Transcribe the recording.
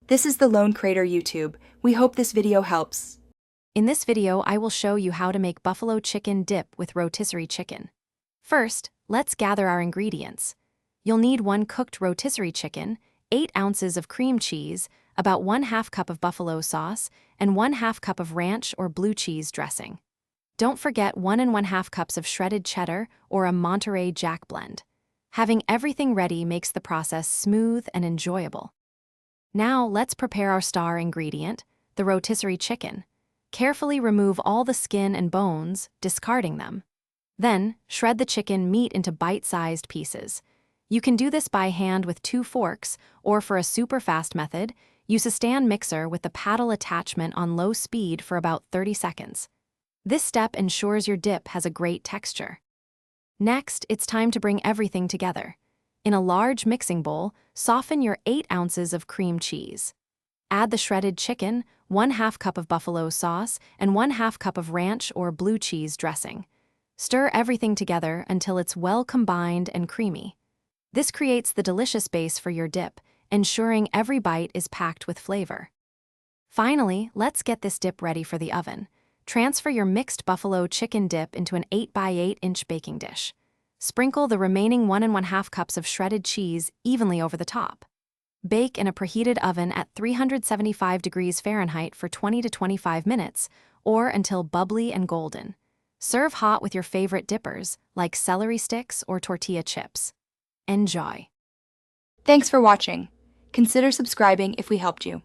This is the Lone Crater YouTube. We hope this video helps. In this video, I will show you how to make buffalo chicken dip with rotisserie chicken. First, let's gather our ingredients. You'll need 1 cooked rotisserie chicken, 8 ounces of cream cheese, about 1/2 cup of buffalo sauce, and 1/2 cup of ranch or blue cheese dressing. Don't forget 1 1/2 cups of shredded cheddar or a Monterey Jack blend. Having everything ready makes the process smooth and enjoyable. Now let's prepare our star ingredient, the rotisserie chicken. Carefully remove all the skin and bones, discarding them. Then, shred the chicken meat into bite-sized pieces. You can do this by hand with 2 forks, or for a super fast method, use a stand mixer with the paddle attachment on low speed for about 30 seconds. This step ensures your dip has a great texture. Next, it's time to bring everything together. In a large mixing bowl, soften your 8 ounces of cream cheese. Add the shredded chicken, 1/2 cup of buffalo sauce, and 1/2 cup of ranch or blue cheese dressing. Stir everything together until it's well combined and creamy. This creates the delicious base for your dip, ensuring every bite is packed with flavor. Finally, let's get this dip ready for the oven. Transfer your mixed buffalo chicken dip into an 8 by 8 inch baking dish. Sprinkle the remaining 1 1/2 cups of shredded cheese evenly over the top. Bake in a preheated oven at 375 degrees Fahrenheit for 20 to 25 minutes, or until bubbly and golden. Serve hot with your favorite dippers, like celery sticks or tortilla chips. Enjoy! Thanks for watching. Consider subscribing if we helped you.